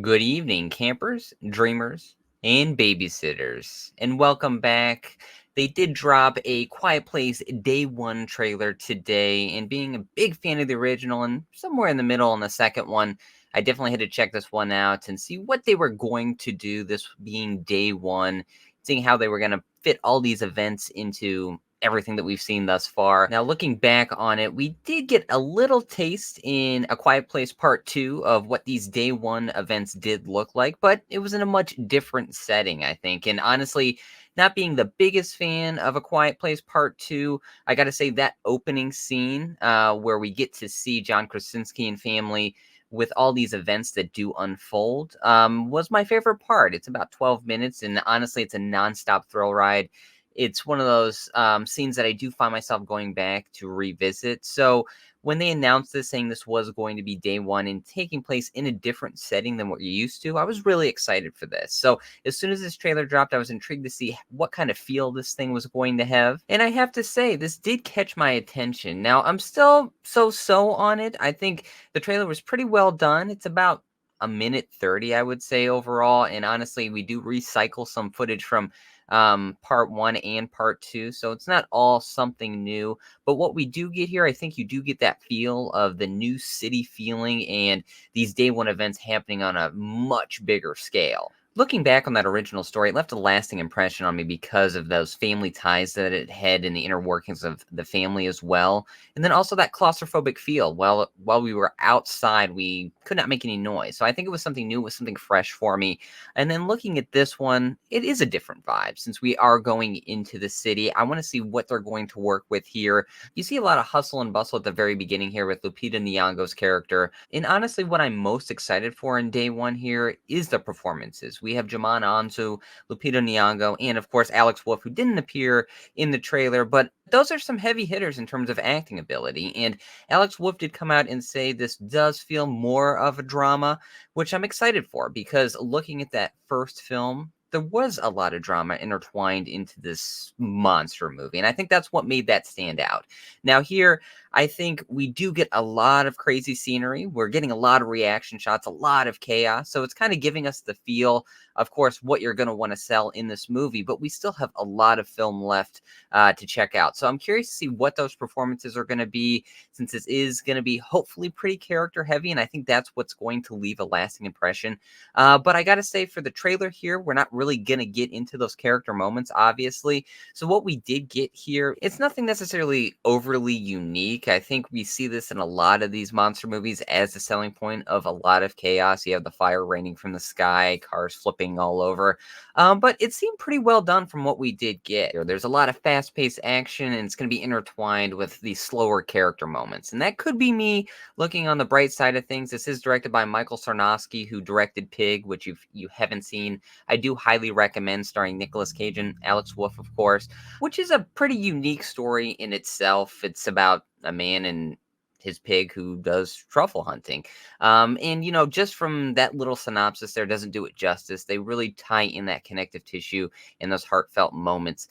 Good evening, campers, dreamers, and babysitters, and welcome back. They did drop a Quiet Place Day 1 trailer today, and being a big fan of the original and somewhere in the middle on the second one, I definitely had to check this one out and see what they were going to do, this being Day 1, seeing how they were going to fit all these events into everything that we've seen thus far. Now, looking back on it, we did get a little taste in A Quiet Place Part 2 of what these Day 1 events did look like, but it was in a much different setting, I think. And honestly, not being the biggest fan of A Quiet Place Part 2, I gotta say that opening scene where we get to see John Krasinski and family with all these events that do unfold was my favorite part. It's about 12 minutes, and honestly, it's a nonstop thrill ride. It's one of those scenes that I do find myself going back to revisit. So when they announced this, saying this was going to be Day 1 and taking place in a different setting than what you're used to, I was really excited for this. So as soon as this trailer dropped, I was intrigued to see what kind of feel this thing was going to have. And I have to say, this did catch my attention. Now, I'm still so on it. I think the trailer was pretty well done. It's about a minute 30, I would say, overall. And honestly, we do recycle some footage from part 1 and part 2, so it's not all something new. But what we do get here, I think you do get that feel of the new city feeling and these Day 1 events happening on a much bigger scale. Looking back on that original story, it left a lasting impression on me because of those family ties that it had and the inner workings of the family as well. And then also that claustrophobic feel. While we were outside, we could not make any noise. So I think it was something new, it was something fresh for me. And then looking at this one, it is a different vibe since we are going into the city. I want to see what they're going to work with here. You see a lot of hustle and bustle at the very beginning here with Lupita Nyong'o's character. And honestly, what I'm most excited for in Day 1 here is the performances. We have Djimon, Hounsou, Lupita Nyong'o, and of course Alex Wolff, who didn't appear in the trailer, but those are some heavy hitters in terms of acting ability. And Alex Wolff did come out and say this does feel more of a drama, which I'm excited for because looking at that first film, there was a lot of drama intertwined into this monster movie. And I think that's what made that stand out. Now, here, I think we do get a lot of crazy scenery. We're getting a lot of reaction shots, a lot of chaos. So it's kind of giving us the feel, of course, what you're going to want to sell in this movie. But we still have a lot of film left to check out. So I'm curious to see what those performances are going to be, since this is going to be hopefully pretty character heavy. And I think that's what's going to leave a lasting impression. But I got to say, for the trailer here, we're not really going to get into those character moments, obviously. So what we did get here, it's nothing necessarily overly unique. I think we see this in a lot of these monster movies as the selling point of a lot of chaos. You have the fire raining from the sky, cars flipping all over. But it seemed pretty well done from what we did get. There's a lot of fast-paced action, and it's going to be intertwined with these slower character moments. And that could be me looking on the bright side of things. This is directed by Michael Sarnowski, who directed Pig, which you haven't seen. I do highly recommend, starring Nicolas Cage and Alex Wolff, of course, which is a pretty unique story in itself. It's about a man and his pig who does truffle hunting. And, just from that little synopsis there doesn't do it justice. They really tie in that connective tissue in those heartfelt moments.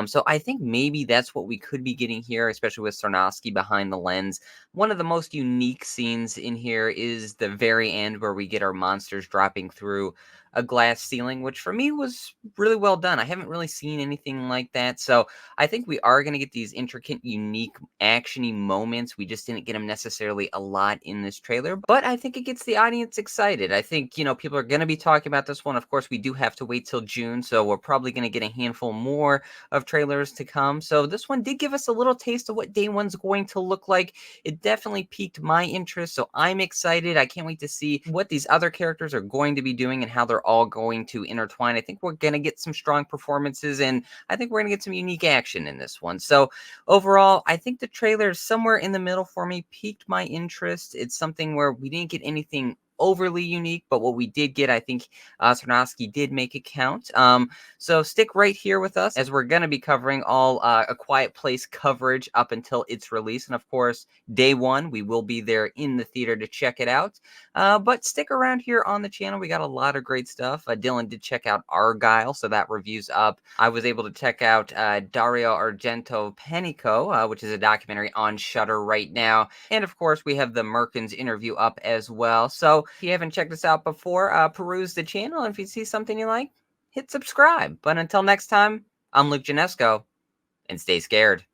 So I think maybe that's what we could be getting here, especially with Sarnowski behind the lens. One of the most unique scenes in here is the very end where we get our monsters dropping through a glass ceiling, which for me was really well done. I haven't really seen anything like that. So I think we are going to get these intricate, unique, actiony moments. We just didn't get them necessarily a lot in this trailer, but I think it gets the audience excited. I think, people are going to be talking about this one. Of course, we do have to wait till June, so we're probably going to get a handful more of trailers to come. So this one did give us a little taste of what Day 1's going to look like. It definitely piqued my interest, so I'm excited. I can't wait to see what these other characters are going to be doing and how they're all going to intertwine. I think we're going to get some strong performances, and I think we're going to get some unique action in this one. So overall, I think the trailer is somewhere in the middle for me, piqued my interest. It's something where we didn't get anything overly unique, but what we did get, I think Sarnowski did make it count. So stick right here with us as we're going to be covering all A Quiet Place coverage up until its release. And of course, Day 1, we will be there in the theater to check it out. But stick around here on the channel. We got a lot of great stuff. Dylan did check out Argyle, so that review's up. I was able to check out Dario Argento Panico, which is a documentary on Shudder right now. And of course, we have the Merkins interview up as well. So if you haven't checked us out before, peruse the channel. And if you see something you like, hit subscribe. But until next time, I'm Luke Janesco, and stay scared.